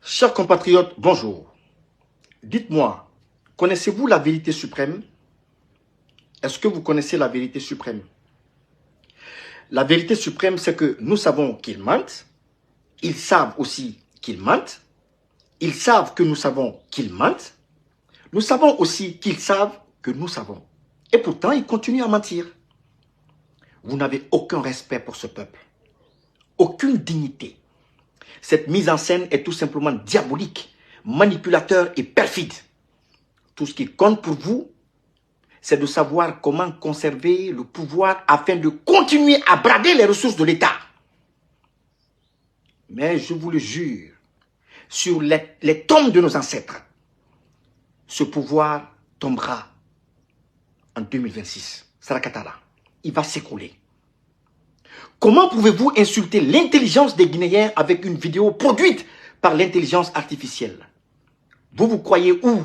Chers compatriotes, bonjour. Dites-moi, connaissez-vous la vérité suprême? Est-ce que vous connaissez la vérité suprême? La vérité suprême, c'est que nous savons qu'ils mentent. Ils savent aussi qu'ils mentent. Ils savent que nous savons qu'ils mentent. Nous savons aussi qu'ils savent que nous savons. Et pourtant, ils continuent à mentir. Vous n'avez aucun respect pour ce peuple. Aucune dignité. Cette mise en scène est tout simplement diabolique, manipulateur et perfide. Tout ce qui compte pour vous, c'est de savoir comment conserver le pouvoir afin de continuer à brader les ressources de l'État. Mais je vous le jure, sur les tombes de nos ancêtres, ce pouvoir tombera en 2026. Sarakatala, il va s'écrouler. Comment pouvez-vous insulter l'intelligence des Guinéens avec une vidéo produite par l'intelligence artificielle? Vous vous croyez où?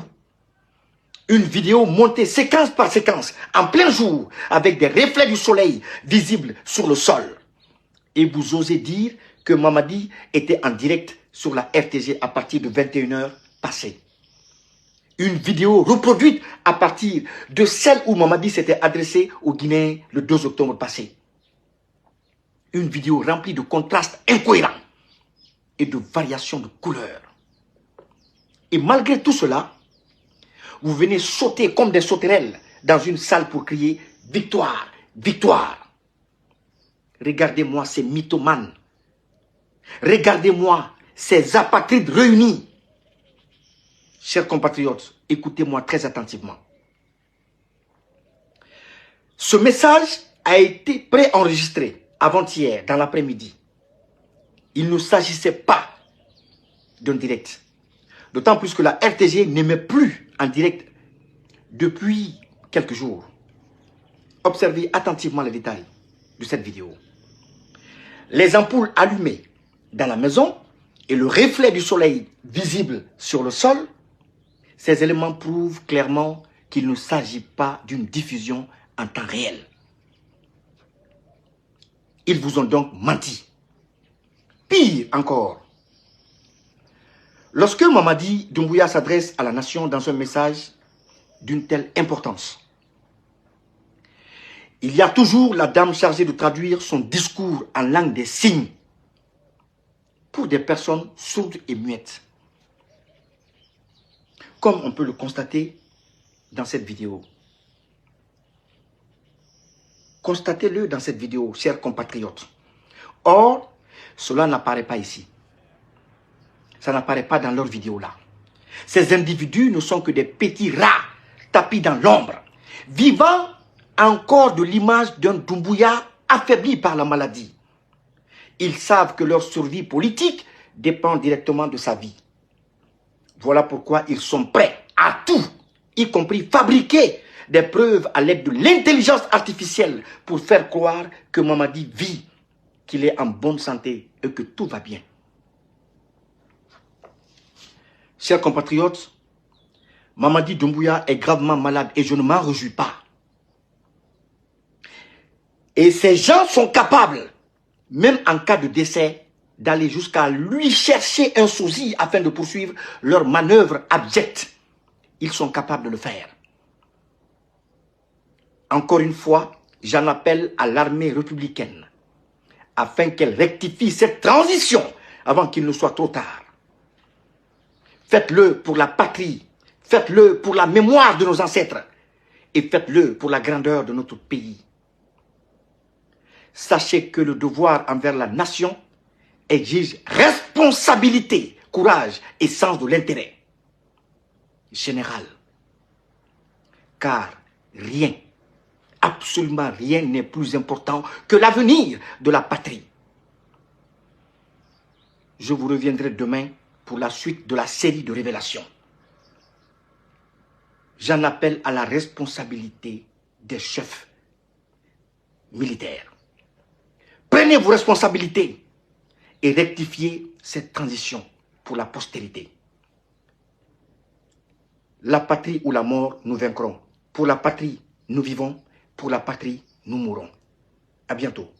Une vidéo montée séquence par séquence, en plein jour, avec des reflets du soleil visibles sur le sol. Et vous osez dire que Mamadi était en direct sur la RTG à partir de 21h passées. Une vidéo reproduite à partir de celle où Mamadi s'était adressé aux Guinéens le 2 octobre passé. Une vidéo remplie de contrastes incohérents et de variations de couleurs. Et malgré tout cela, vous venez sauter comme des sauterelles dans une salle pour crier « Victoire, victoire ». Regardez-moi ces mythomanes. Regardez-moi ces apatrides réunis. Chers compatriotes, écoutez-moi très attentivement. Ce message a été préenregistré avant-hier, dans l'après-midi. Il ne s'agissait pas d'un direct. D'autant plus que la RTG n'émet plus en direct depuis quelques jours. Observez attentivement les détails de cette vidéo. Les ampoules allumées dans la maison et le reflet du soleil visible sur le sol, ces éléments prouvent clairement qu'il ne s'agit pas d'une diffusion en temps réel. Ils vous ont donc menti. Pire encore, lorsque Mamadi Doumbouya s'adresse à la nation dans un message d'une telle importance, il y a toujours la dame chargée de traduire son discours en langue des signes pour des personnes sourdes et muettes. Comme on peut le constater dans cette vidéo. Constatez-le dans cette vidéo, chers compatriotes. Or, cela n'apparaît pas ici. Ça n'apparaît pas dans leur vidéo là. Ces individus ne sont que des petits rats tapis dans l'ombre, vivant encore de l'image d'un Doumbouya affaibli par la maladie. Ils savent que leur survie politique dépend directement de sa vie. Voilà pourquoi ils sont prêts à tout, y compris fabriquer des preuves à l'aide de l'intelligence artificielle pour faire croire que Mamadi vit, qu'il est en bonne santé et que tout va bien. Chers compatriotes, Mamadi Doumbouya est gravement malade et je ne m'en réjouis pas. Et ces gens sont capables, même en cas de décès, d'aller jusqu'à lui chercher un sosie afin de poursuivre leur manœuvre abjecte. Ils sont capables de le faire. Encore une fois, j'en appelle à l'armée républicaine afin qu'elle rectifie cette transition avant qu'il ne soit trop tard. Faites-le pour la patrie, faites-le pour la mémoire de nos ancêtres et faites-le pour la grandeur de notre pays. Sachez que le devoir envers la nation exige responsabilité, courage et sens de l'intérêt général. Car rien, absolument rien n'est plus important que l'avenir de la patrie. Je vous reviendrai demain pour la suite de la série de révélations. J'en appelle à la responsabilité des chefs militaires. Prenez vos responsabilités et rectifiez cette transition pour la postérité. La patrie ou la mort, nous vaincrons. Pour la patrie, nous vivons. Pour la patrie, nous mourrons. À bientôt.